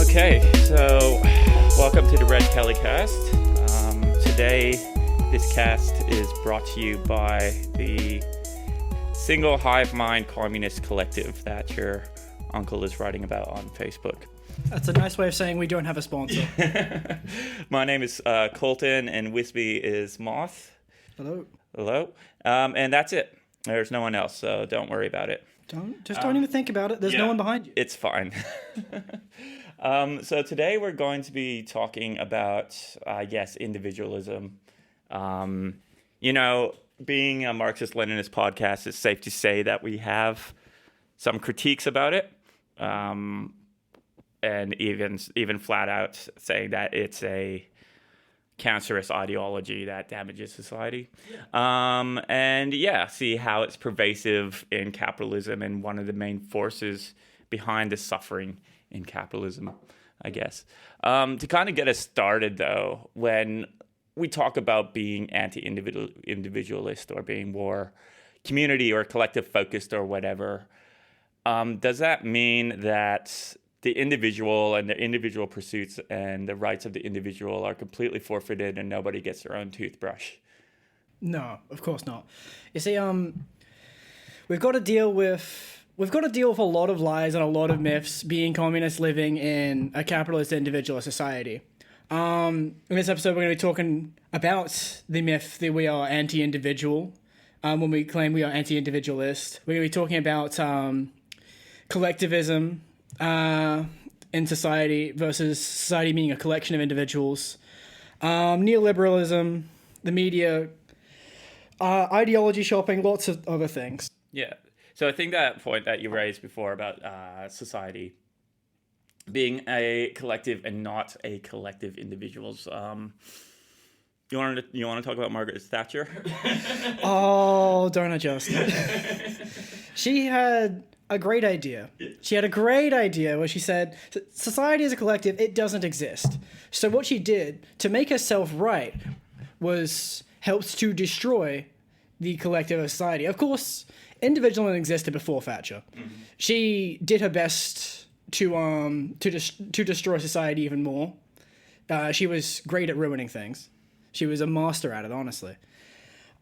Okay, so welcome to the Red Kelly Cast. Today, this cast is brought to you by the single hive mind communist collective that your uncle is writing about on Facebook. That's a nice way of saying we don't have a sponsor. My name is Colton, and with me is Moth. Hello. Hello. And that's it. There's no one else, so don't worry about it. Don't even think about it. There's no one behind you. It's fine. So today we're going to be talking about, individualism. Being a Marxist-Leninist podcast, it's safe to say that we have some critiques about it, and even flat out saying that it's a cancerous ideology that damages society. See how it's pervasive in capitalism and one of the main forces behind the suffering in capitalism, I guess. To kind of get us started, though, when we talk about being anti-individualist or being more community or collective focused or whatever, does that mean that the individual and the individual pursuits and the rights of the individual are completely forfeited and nobody gets their own toothbrush? No, of course not. You see, we've got to deal with a lot of lies and a lot of myths being communists living in a capitalist individualist society. In this episode, we're going to be talking about the myth that we are anti-individual. When we claim we are anti-individualist, we're going to be talking about collectivism in society versus society being a collection of individuals, neoliberalism, the media, ideology shopping, lots of other things. Yeah. So I think that point that you raised before about society being a collective and not a collective individuals. You want to talk about Margaret Thatcher? Oh, don't adjust. She had a great idea. She had a great idea where she said, society as a collective, it doesn't exist. So what she did to make herself right was helped to destroy the collective of society. Of course, individualism existed before Thatcher. Mm-hmm. She did her best to destroy society even more. She was great at ruining things. She was a master at it, honestly.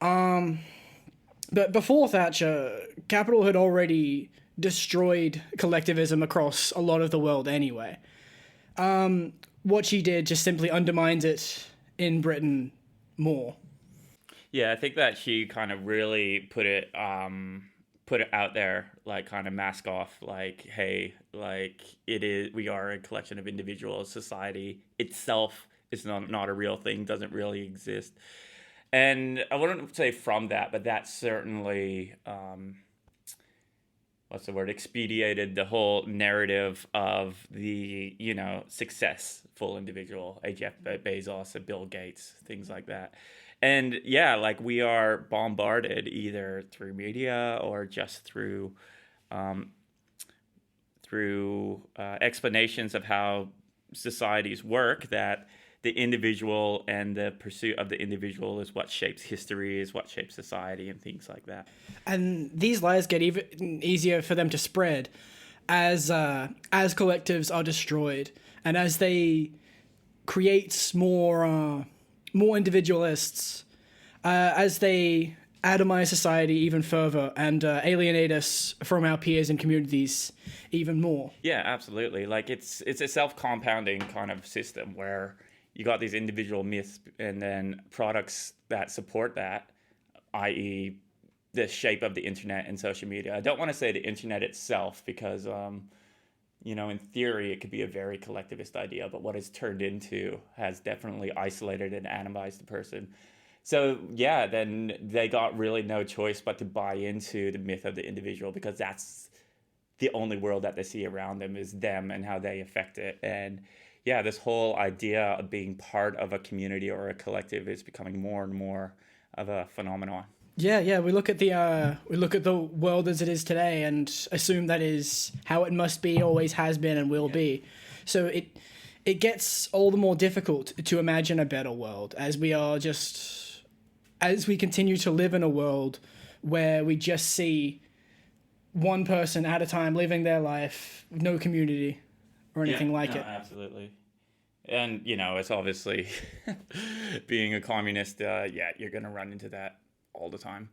But before Thatcher, capital had already destroyed collectivism across a lot of the world anyway. What she did just simply undermines it in Britain more. Yeah, I think that she kind of really put it out there, like kind of mask off, like, hey, like we are a collection of individuals. Society itself is not a real thing, doesn't really exist. And I wouldn't say from that, but that certainly, expedited the whole narrative of the, successful individual, Jeff Bezos and Bill Gates, things like that. And yeah, like we are bombarded either through media or just through explanations of how societies work, that the individual and the pursuit of the individual is what shapes history, is what shapes society, and things like that. And these lies get even easier for them to spread as collectives are destroyed and as they create more individualists, as they atomize society even further and alienate us from our peers and communities even more. Yeah, absolutely. Like it's a self-compounding kind of system where you got these individual myths and then products that support that, i.e. the shape of the internet and social media. I don't want to say the internet itself because, in theory, it could be a very collectivist idea, but what it's turned into has definitely isolated and atomized the person. So, yeah, then they got really no choice but to buy into the myth of the individual because that's the only world that they see around them is them and how they affect it. And yeah, this whole idea of being part of a community or a collective is becoming more and more of a phenomenon. Yeah. We look at the world as it is today and assume that is how it must be, always has been, and will be. So it gets all the more difficult to imagine a better world as we continue to live in a world where we just see one person at a time living their life, no community or anything like it. Absolutely. And, it's obviously being a communist, you're going to run into that all the time.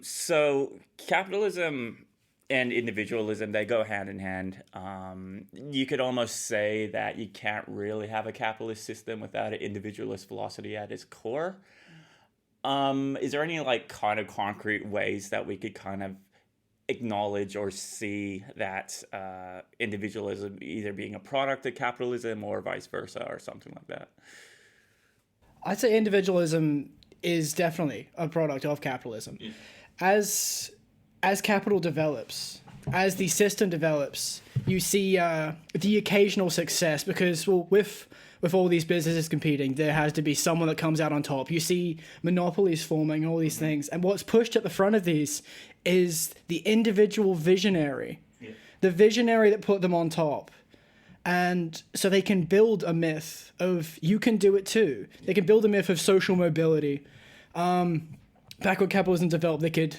So capitalism and individualism, they go hand in hand. You could almost say that you can't really have a capitalist system without an individualist philosophy at its core. Is there any kind of concrete ways that we could kind of acknowledge or see that individualism either being a product of capitalism or vice versa or something like that? I'd say individualism is definitely a product of capitalism. Yeah. As capital develops, as the system develops, you see the occasional success because, with all these businesses competing, there has to be someone that comes out on top. You see monopolies forming, all these things. And what's pushed at the front of these is the individual visionary, the visionary that put them on top. And so they can build a myth of you can do it too. They can build a myth of social mobility. Back when capitalism developed, they could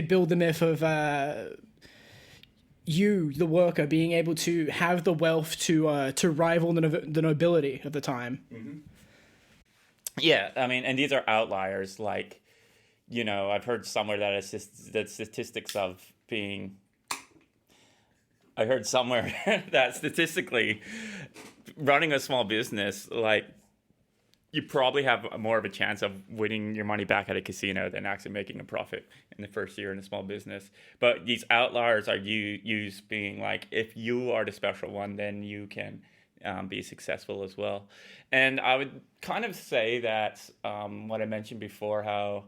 build the myth of you, the worker, being able to have the wealth to rival the nobility of the time. Mm-hmm. Yeah, I mean, and these are outliers. I've heard somewhere that statistics of being. I heard somewhere that statistically, running a small business, you probably have more of a chance of winning your money back at a casino than actually making a profit in the first year in a small business. But these outliers are used being if you are the special one, then you can be successful as well. And I would kind of say that what I mentioned before, how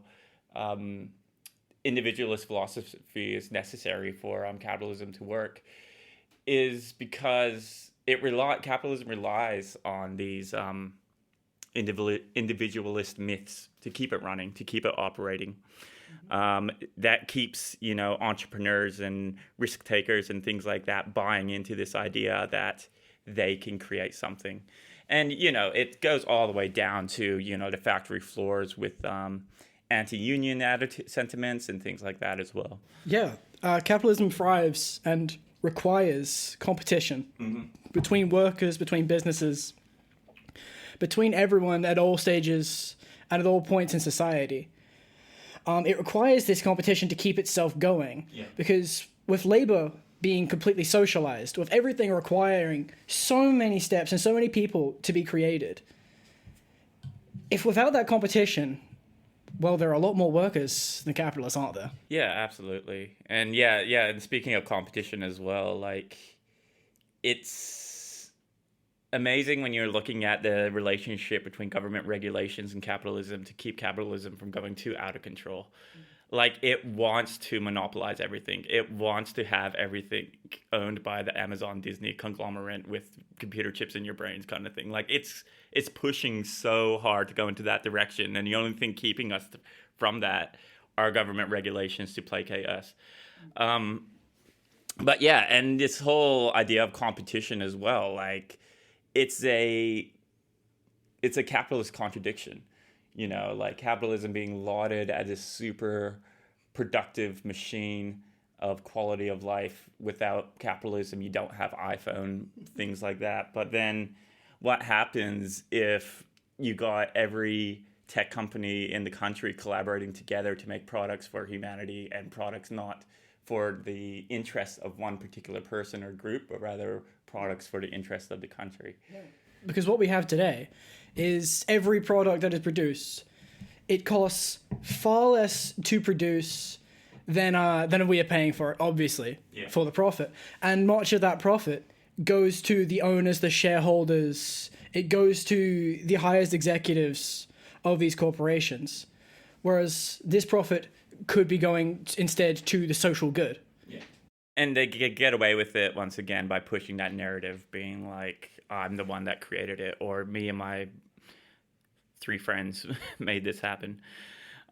individualist philosophy is necessary for capitalism to work, is because capitalism relies on these individualist myths to keep it running, to keep it operating. That keeps entrepreneurs and risk takers and things like that buying into this idea that they can create something. And it goes all the way down to the factory floors with anti-union sentiments and things like that as well. Yeah, capitalism thrives and requires competition between workers, between businesses, between everyone at all stages and at all points in society. It requires this competition to keep itself going, because with labor being completely socialized, with everything requiring so many steps and so many people to be created, if without that competition, well, there are a lot more workers than capitalists, aren't there? Yeah, absolutely. And and speaking of competition as well, it's amazing when you're looking at the relationship between government regulations and capitalism to keep capitalism from going too out of control. It wants to monopolize everything. It wants to have everything owned by the Amazon Disney conglomerate with computer chips in your brains kind of thing. It's pushing so hard to go into that direction. And the only thing keeping us from that are government regulations to placate us. But yeah, and this whole idea of competition as well, it's a capitalist contradiction. Capitalism being lauded as a super productive machine of quality of life. Without capitalism, you don't have iPhone, things like that. But then what happens if you got every tech company in the country collaborating together to make products for humanity and products not for the interests of one particular person or group, but rather products for the interests of the country? Because what we have today is every product that is produced, it costs far less to produce than we are paying for it, obviously, for the profit. And much of that profit goes to the owners, the shareholders. It goes to the highest executives of these corporations. Whereas this profit could be going instead to the social good. Yeah. And they get away with it once again by pushing that narrative, being I'm the one that created it, or me and my 3 friends made this happen.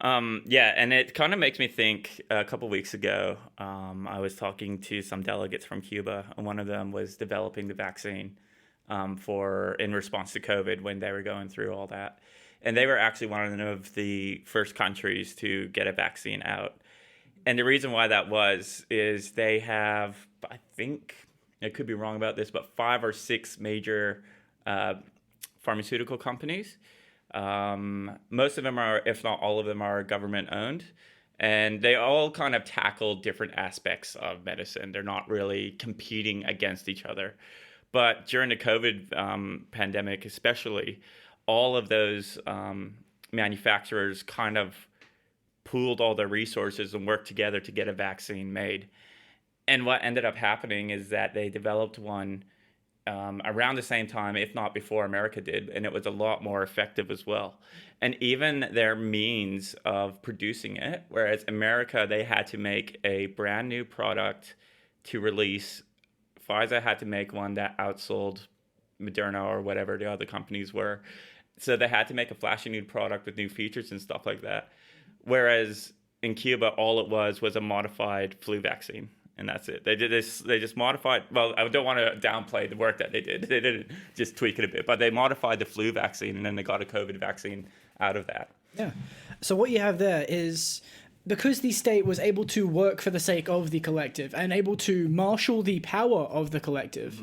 And it kind of makes me think, a couple weeks ago, I was talking to some delegates from Cuba, and one of them was developing the vaccine in response to COVID when they were going through all that. And they were actually one of the first countries to get a vaccine out. And the reason why that is they have, I think, I could be wrong about this, but 5 or 6 major pharmaceutical companies. Most of them are, if not all of them, are government owned. And they all kind of tackle different aspects of medicine. They're not really competing against each other. But during the COVID pandemic, especially, all of those manufacturers kind of pooled all their resources and worked together to get a vaccine made. And what ended up happening is that they developed one around the same time, if not before America did, and it was a lot more effective as well. And even their means of producing it, whereas America, they had to make a brand new product to release. Pfizer had to make one that outsold Moderna or whatever the other companies were. So they had to make a flashy new product with new features and stuff like that. Whereas in Cuba, all it was a modified flu vaccine. And that's it. They did this. They just modified. Well, I don't want to downplay the work that they did. They didn't just tweak it a bit, but they modified the flu vaccine, and then they got a COVID vaccine out of that. Yeah. So what you have there is, because the state was able to work for the sake of the collective and able to marshal the power of the collective.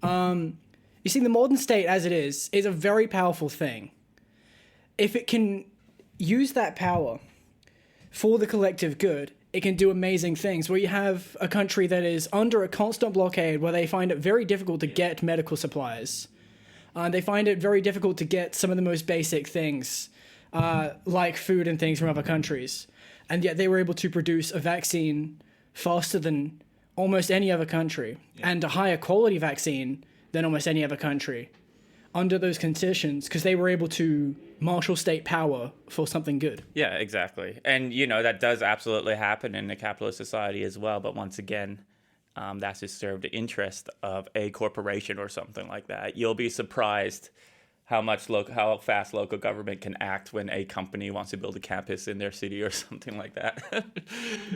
You see, the modern state as it is a very powerful thing. If it can use that power for the collective good, it can do amazing things. Where you have a country that is under a constant blockade, where they find it very difficult to get medical supplies. They find it very difficult to get some of the most basic things, like food and things from other countries. And yet they were able to produce a vaccine faster than almost any other country, and a higher quality vaccine than almost any other country under those conditions, because they were able to marshal state power for something good. Yeah, exactly. And, that does absolutely happen in a capitalist society as well. But once again, that's to serve the interest of a corporation or something like that. You'll be surprised how fast local government can act when a company wants to build a campus in their city or something like that.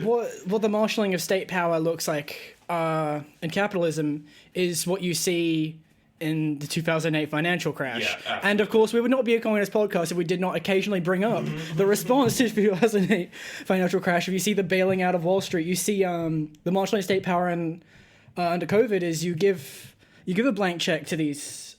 What the marshalling of state power looks like in capitalism is what you see in the 2008 financial crash. Yeah, and of course, we would not be a communist podcast if we did not occasionally bring up the response to the 2008 financial crash. If you see the bailing out of Wall Street, you see the marshalling of state power under COVID is you give a blank check to these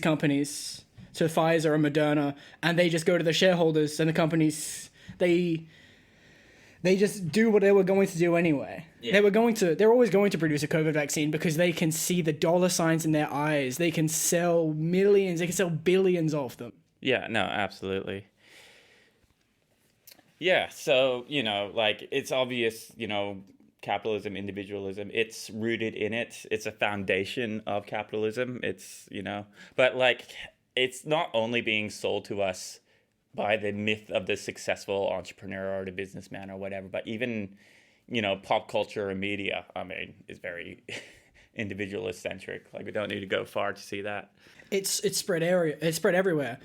companies, to Pfizer and Moderna, and they just go to the shareholders, and the companies they just do what they were going to do anyway. Yeah. They're always going to produce a COVID vaccine because they can see the dollar signs in their eyes. They can sell millions, they can sell billions of them. Yeah, no, absolutely. Yeah, so, it's obvious, capitalism, individualism, it's rooted in it. It's a foundation of capitalism. It's, but it's not only being sold to us by the myth of the successful entrepreneur or the businessman or whatever, but even, pop culture and media, is very individualist centric. We don't need to go far to see that. It's spread everywhere.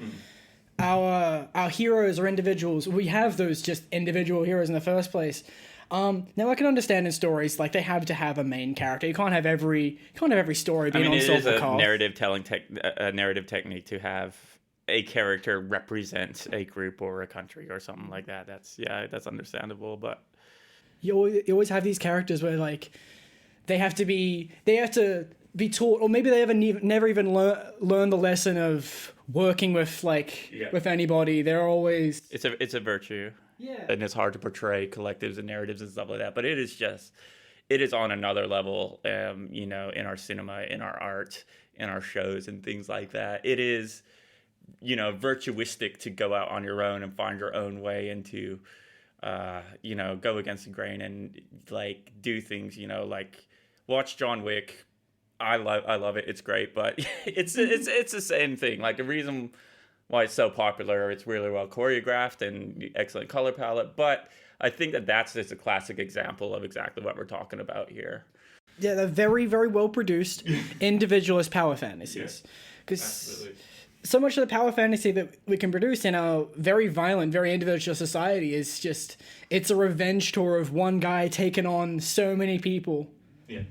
Our heroes are individuals. We have those just individual heroes in the first place. Now I can understand in stories they have to have a main character. You can't have every story being on Silver Call. It is a narrative technique to have a character represent a group or a country or something like that. That's understandable, but you always have these characters where they have to be taught, or maybe they never even learn the lesson of working with with anybody. They're always it's a virtue. Yeah. And it's hard to portray collectives and narratives and stuff like that, but it is on another level, in our cinema, in our art, in our shows and things like that. It is, virtuistic to go out on your own and find your own way and to, go against the grain and do things, watch John Wick. I love it. It's great, but it's the same thing. The reason why it's so popular, it's really well choreographed and excellent color palette. But I think that's just a classic example of exactly what we're talking about here. Yeah, they're very, very well produced individualist power fantasies. Because so much of the power fantasy that we can produce in our very violent, very individual society is just, it's a revenge tour of one guy taking on so many people. Yeah.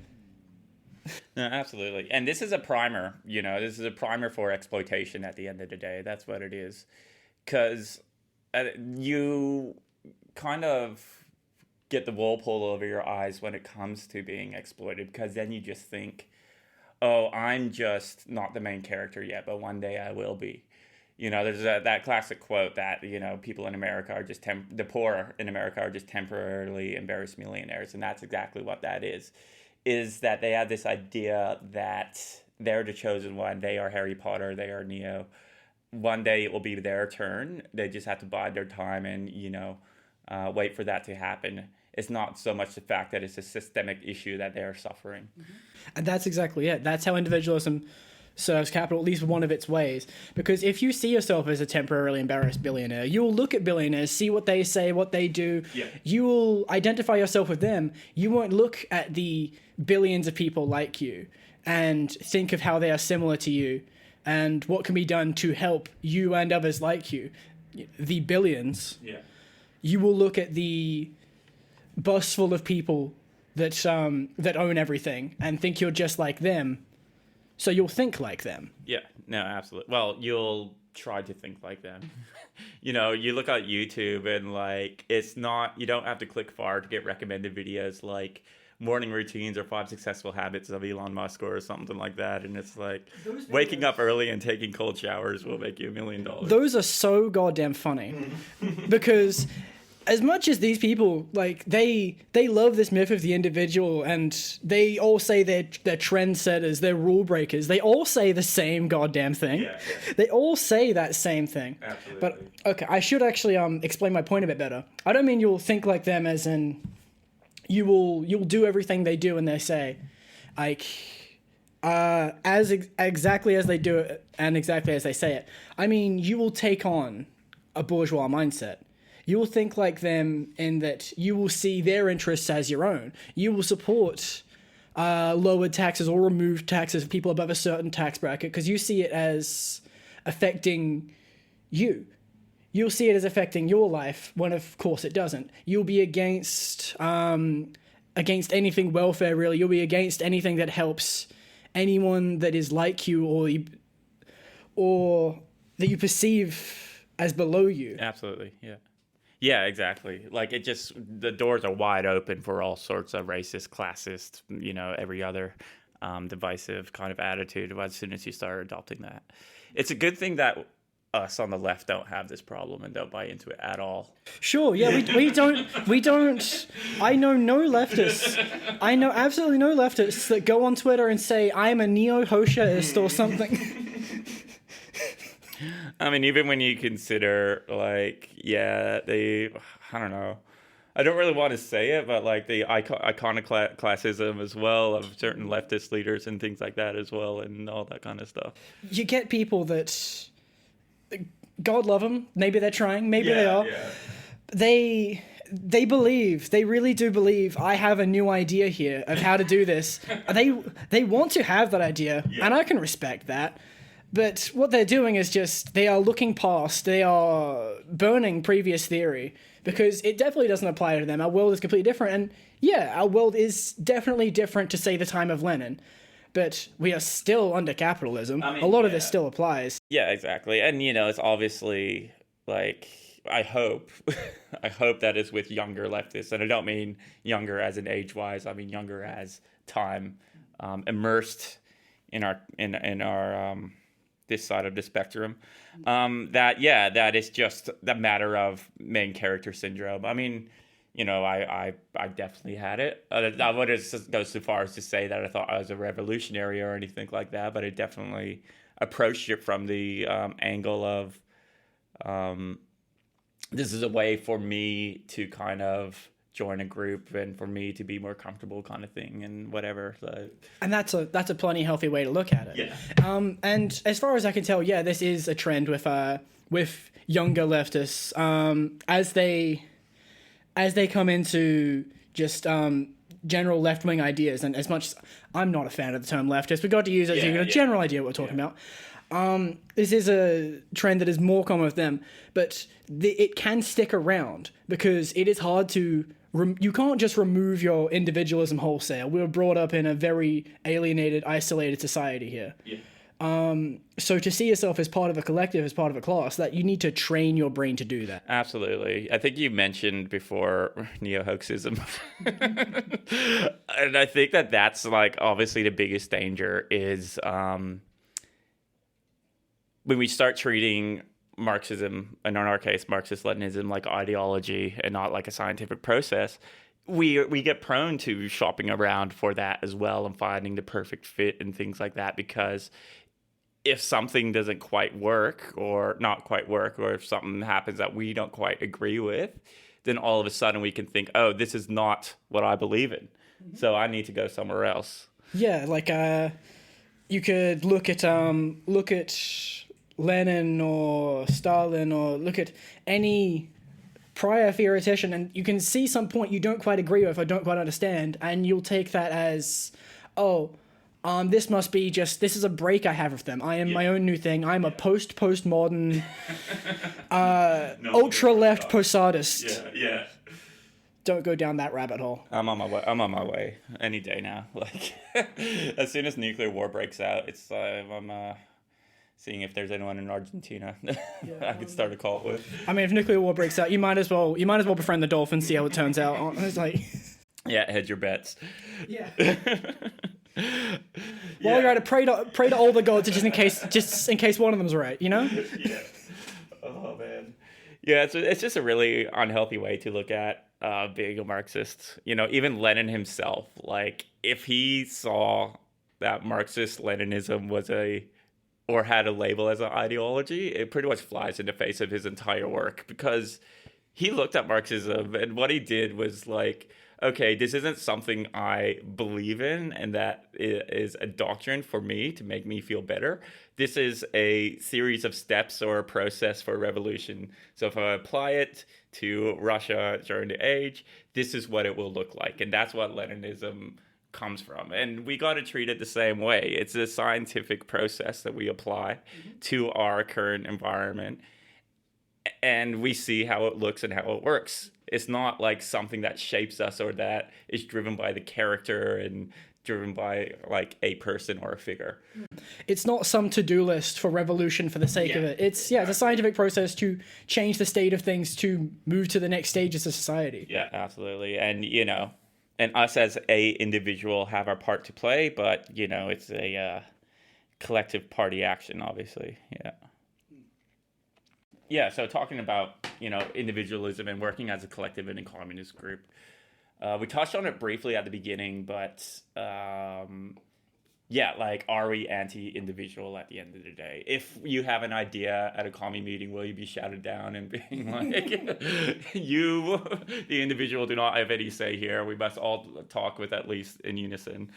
No, absolutely. And this is a primer, this is a primer for exploitation at the end of the day. That's what it is. Because you kind of get the wool pulled over your eyes when it comes to being exploited, because then you just think, oh, I'm just not the main character yet, but one day I will be. You know, there's that classic quote that, you know, people in America are just the poor in America are just temporarily embarrassed millionaires, and that's exactly what that is that they have this idea that they're the chosen one, they are Harry Potter, they are Neo. One day it will be their turn. They just have to bide their time and, you know, wait for that to happen. It's not so much the fact that it's a systemic issue that they are suffering. And that's exactly it. That's how individualism serves capital, at least one of its ways. Because if you see yourself as a temporarily embarrassed billionaire, you will look at billionaires, see what they say, what they do. Yeah. You will identify yourself with them. You won't look at the billions of people like you and think of how they are similar to you and what can be done to help you and others like you. The billions. Yeah. You will look at the bus full of people that own everything and think you're just like them. So you'll think like them. Yeah, no, absolutely. Well, you'll try to think like them. You know, you look at YouTube and like, it's not, you don't have to click far to get recommended videos like morning routines or 5 successful habits of Elon Musk or something like that. And it's like waking up early and taking cold showers will make you $1 million. Those are so goddamn funny because as much as these people, like, they love this myth of the individual and they all say they're trendsetters, they're rule breakers. They all say the same goddamn thing. Yeah. They all say that same thing. Absolutely. But, okay, I should actually explain my point a bit better. I don't mean you'll think like them as in you'll do everything they do and they say. Like, exactly as they do it and exactly as they say it. I mean, you will take on a bourgeois mindset. You will think like them in that you will see their interests as your own. You will support lowered taxes or removed taxes for people above a certain tax bracket because you see it as affecting you. You'll see it as affecting your life when, of course, it doesn't. You'll be against anything welfare, really. You'll be against anything that helps anyone that is like you or that you perceive as below you. Absolutely, yeah. Yeah, exactly. Like, it just, the doors are wide open for all sorts of racist, classist, you know, every other divisive kind of attitude as soon as you start adopting that. It's a good thing that us on the left don't have this problem and don't buy into it at all. Sure, yeah, we don't, I know no leftists, I know absolutely no leftists that go on Twitter and say, I'm a neo-Hoshaist or something. I mean, even when you consider, like, yeah, I don't know. I don't really want to say it, but, like, the iconoclastism as well of certain leftist leaders and things like that as well and all that kind of stuff. You get people that, God love them, maybe they're trying, maybe they are. Yeah. They believe, they really do believe, I have a new idea here of how to do this. They want to have that idea, and I can respect that. But what they're doing is just, they are looking past, they are burning previous theory, because it definitely doesn't apply to them. Our world is completely different, and yeah, our world is definitely different to, say, the time of Lenin. But we are still under capitalism. I mean, a lot of this still applies. Yeah, exactly. And, you know, it's obviously, like, I hope that is with younger leftists. And I don't mean younger as in age-wise. I mean younger as time, immersed in our this side of the spectrum, that is just the matter of main character syndrome. I mean, you know, I definitely had it. I wouldn't go so far as to say that I thought I was a revolutionary or anything like that, but I definitely approached it from the angle of this is a way for me to kind of join a group and for me to be more comfortable kind of thing and whatever. So. And that's a plenty healthy way to look at it. Yeah. And as far as I can tell, yeah, this is a trend with younger leftists as they come into just general left-wing ideas. And as much as I'm not a fan of the term leftist, we've got to use it to get a general idea what we're talking about. This is a trend that is more common with them, but it can stick around because it is hard to you can't just remove your individualism wholesale. We were brought up in a very alienated, isolated society here. Yeah. So to see yourself as part of a collective, as part of a class, that you need to train your brain to do that. Absolutely. I think you mentioned before neo-Hoaxism. And I think that that's like obviously the biggest danger is when we start treating Marxism, and in our case, Marxist-Leninism, like ideology and not like a scientific process, we get prone to shopping around for that as well and finding the perfect fit and things like that, because if something doesn't quite work or not quite work, or if something happens that we don't quite agree with, then all of a sudden we can think, oh, this is not what I believe in. So I need to go somewhere else. Yeah, like you could look at Lenin or Stalin, or look at any prior theoretician, and you can see some point you don't quite agree with or don't quite understand, and you'll take that as, oh, this must be just, this is a break I have with them. I am my own new thing. I'm a postmodern, ultra-left posadist. Yeah. Don't go down that rabbit hole. I'm on my way any day now. Like, as soon as nuclear war breaks out, it's I'm seeing if there's anyone in Argentina I could start a cult with. I mean, if nuclear war breaks out, you might as well befriend the dolphins, see how it turns out. It's like, yeah, hedge your bets. Yeah. While you're at it, pray to all the gods, just in case one of them's right, you know? Yeah. Oh man. Yeah, it's just a really unhealthy way to look at being a Marxist. You know, even Lenin himself, like if he saw that Marxist-Leninism was or had a label as an ideology, it pretty much flies in the face of his entire work, because he looked at Marxism and what he did was like, okay, this isn't something I believe in and that is a doctrine for me to make me feel better. This is a series of steps or a process for a revolution. So if I apply it to Russia during the age, this is what it will look like. And that's what Leninism comes from. And we got to treat it the same way. It's a scientific process that we apply to our current environment. And we see how it looks and how it works. It's not like something that shapes us or that is driven by the character and driven by like a person or a figure. It's not some to-do list for revolution for the sake of it. It's a scientific process to change the state of things, to move to the next stages of society. Yeah, absolutely. And, you know, and us as a individual have our part to play, but, you know, it's a collective party action, obviously. Yeah. Yeah, so talking about, you know, individualism and working as a collective in a communist group. We touched on it briefly at the beginning, but yeah, like, are we anti-individual at the end of the day? If you have an idea at a commie meeting, will you be shouted down and being like, you, the individual, do not have any say here. We must all talk with at least in unison.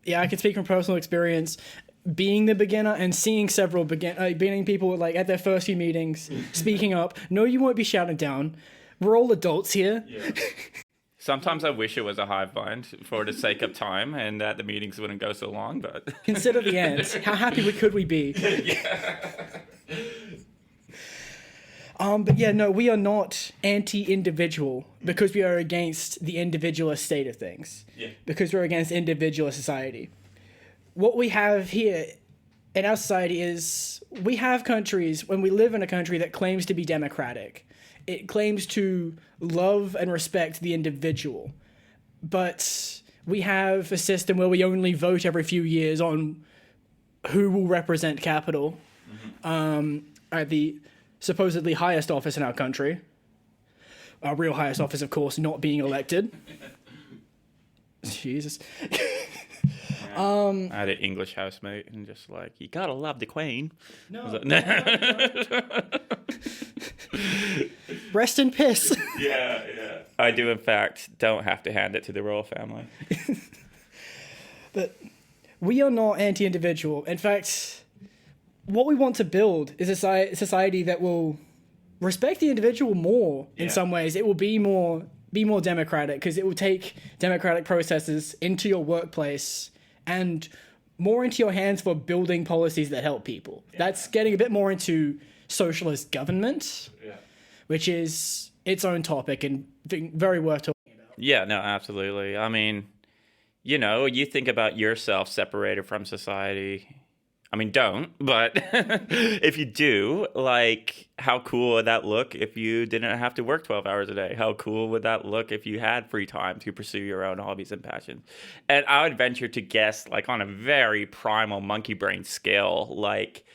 Yeah, I can speak from personal experience. Being the beginner and seeing several beginning people like at their first few meetings speaking up. No, you won't be shouted down. We're all adults here. Yeah. Sometimes I wish it was a hive mind for the sake of time and that the meetings wouldn't go so long, but consider the ends. How happy could we be? Yeah. But yeah, no, we are not anti-individual because we are against the individualist state of things. Yeah. Because we're against individualist society. What we have here in our society is we have countries, when we live in a country that claims to be democratic, it claims to love and respect the individual. But we have a system where we only vote every few years on who will represent capital at the supposedly highest office in our country. Our real highest office, of course, not being elected. Jesus. I had an English housemate and just like, you gotta love the Queen. No. Rest in piss. Yeah. I do, in fact, don't have to hand it to the royal family. But we are not anti-individual. In fact, what we want to build is a society that will respect the individual more in some ways. It will be more democratic because it will take democratic processes into your workplace and more into your hands for building policies that help people. Yeah. That's getting a bit more into socialist government, which is its own topic and very worth talking about. Yeah, no, absolutely. I mean, you know, you think about yourself separated from society I mean, don't, but if you do, like, how cool would that look if you didn't have to work 12 hours a day? How cool would that look if you had free time to pursue your own hobbies and passions? And I would venture to guess, like, on a very primal monkey brain scale, like,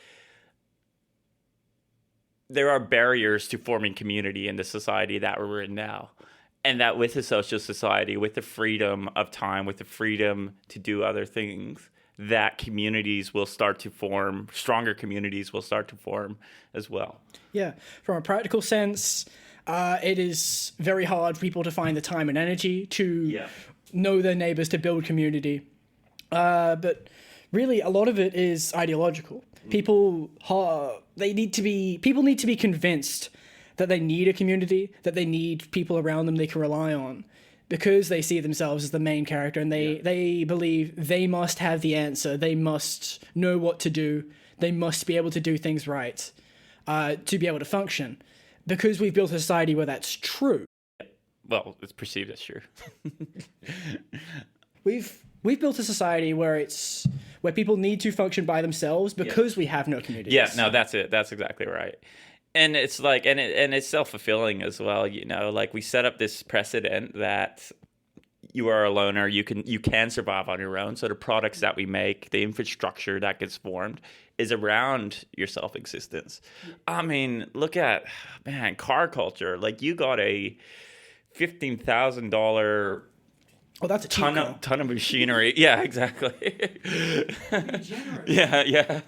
there are barriers to forming community in the society that we're in now. And that with a social society, with the freedom of time, with the freedom to do other things, that communities will start to form, stronger communities will start to form as well. Yeah, from a practical sense, it is very hard for people to find the time and energy to know their neighbors, to build community. But really, a lot of it is ideological. People need to be convinced that they need a community, that they need people around them they can rely on, because they see themselves as the main character, and they believe they must have the answer. They must know what to do. They must be able to do things right to be able to function, because we've built a society where that's true. Well, it's perceived as true. We've built a society where people need to function by themselves because we have no communities. Yeah, no, that's it. That's exactly right. And it's like, and it's self-fulfilling as well. You know, like, we set up this precedent that you are a loner, you can survive on your own. So the products that we make, the infrastructure that gets formed, is around your self-existence. I mean, look at, man, car culture. Like, you got a $15,000 that's a ton of machinery. Yeah, exactly. yeah.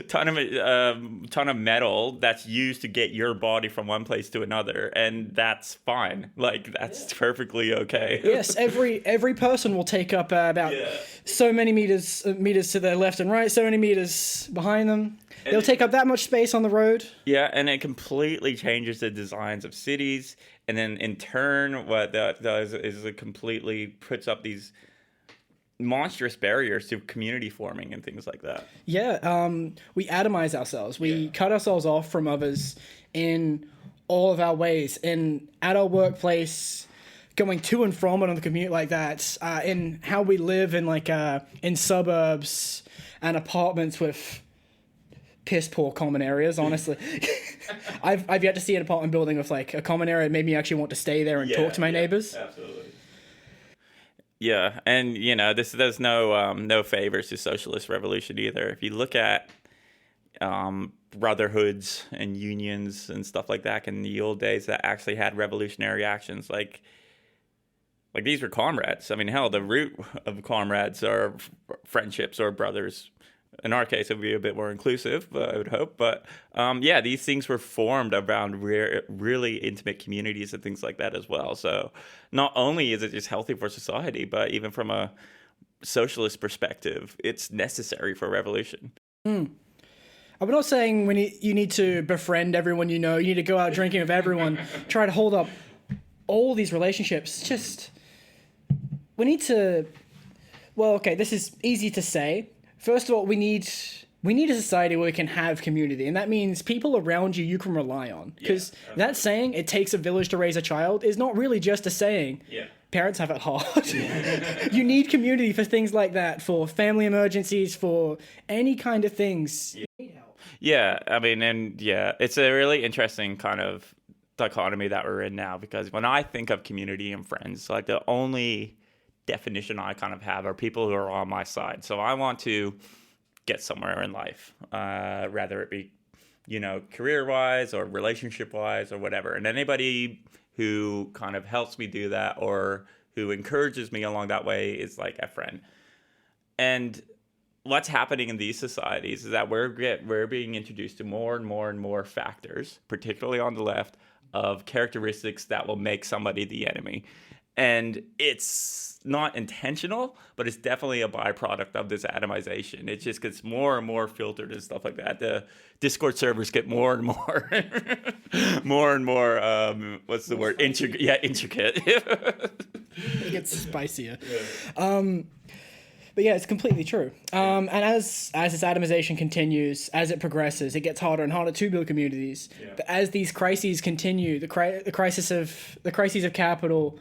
Ton of metal that's used to get your body from one place to another, and that's fine. Like, that's perfectly okay. Yes, every person will take up about so many meters to their left and right, so many meters behind them. They'll take up that much space on the road. Yeah, and it completely changes the designs of cities. And then in turn, what that does is it completely puts up these monstrous barriers to community forming and things like that. Yeah, we atomize ourselves. We cut ourselves off from others in all of our ways. At our workplace, going to and from it on the commute like that, in how we live in suburbs and apartments with piss poor common areas, honestly. I've yet to see an apartment building with like a common area that made me actually want to stay there and talk to my neighbors. Absolutely. Yeah, and you know, there's no favors to socialist revolution either. If you look at brotherhoods and unions and stuff like that in the old days that actually had revolutionary actions, like these were comrades. I mean, hell, the root of comrades are friendships or brothers. In our case, it would be a bit more inclusive, I would hope. But these things were formed around really intimate communities and things like that as well. So not only is it just healthy for society, but even from a socialist perspective, it's necessary for revolution. I'm not saying you need to befriend everyone you know. You need to go out drinking with everyone. Try to hold up all these relationships. Just, we need to... Well, okay, this is easy to say. First of all, we need a society where we can have community, and that means people around you can rely on. Because that saying, "it takes a village to raise a child," is not really just a saying. Yeah. Parents have it hard. You need community for things like that, for family emergencies, for any kind of things. You need help. Yeah, I mean, it's a really interesting kind of dichotomy that we're in now, because when I think of community and friends, like, the only definition I kind of have are people who are on my side. So I want to get somewhere in life, rather it be, career-wise or relationship-wise or whatever. And anybody who kind of helps me do that or who encourages me along that way is like a friend. And what's happening in these societies is that we're being introduced to more and more and more factors, particularly on the left, of characteristics that will make somebody the enemy. And it's not intentional, but it's definitely a byproduct of this atomization. It just gets more and more filtered and stuff like that. The Discord servers get more and more, more and more, what's the word? Intricate. It gets spicier. But yeah, it's completely true. And as this atomization continues, as it progresses, it gets harder and harder to build communities. Yeah. But as these crises continue, the crises of capital,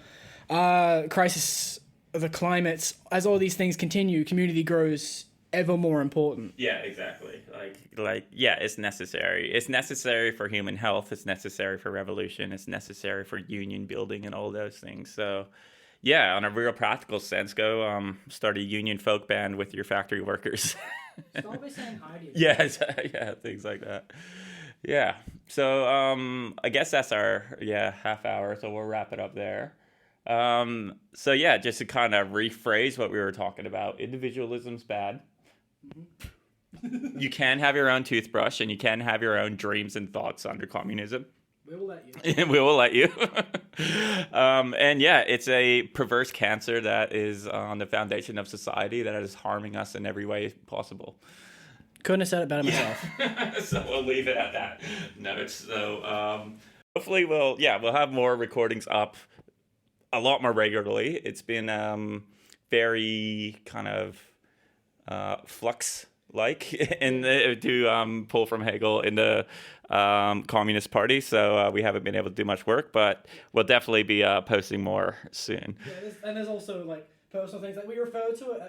crisis of the climate, as all these things continue, community grows ever more important. Yeah, exactly. Like yeah, it's necessary. It's necessary for human health. It's necessary for revolution. It's necessary for union building and all those things. So, yeah, on a real practical sense, go start a union folk band with your factory workers. Start by saying hi to you. Yeah, yeah, things like that. Yeah. So I guess that's our half hour. So we'll wrap it up there. So yeah, just to kind of rephrase what we were talking about, individualism's bad. You can have your own toothbrush and you can have your own dreams and thoughts under communism. We will let you. We will let you. And yeah, it's a perverse cancer that is on the foundation of society that is harming us in every way possible. Couldn't have said it better myself. So we'll leave it at that note. So hopefully we'll have more recordings up a lot more regularly. It's been very kind of flux like to pull from Hegel in the Communist Party. So we haven't been able to do much work, but we'll definitely be posting more soon. Yeah, there's also like personal things like we referred to it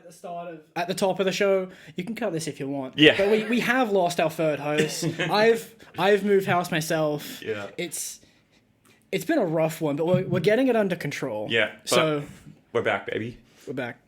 at the top of the show. You can cut this if you want. Yeah. But we have lost our third host. I've moved house myself. Yeah. It's been a rough one, but we're getting it under control. Yeah. So we're back, baby. we're back.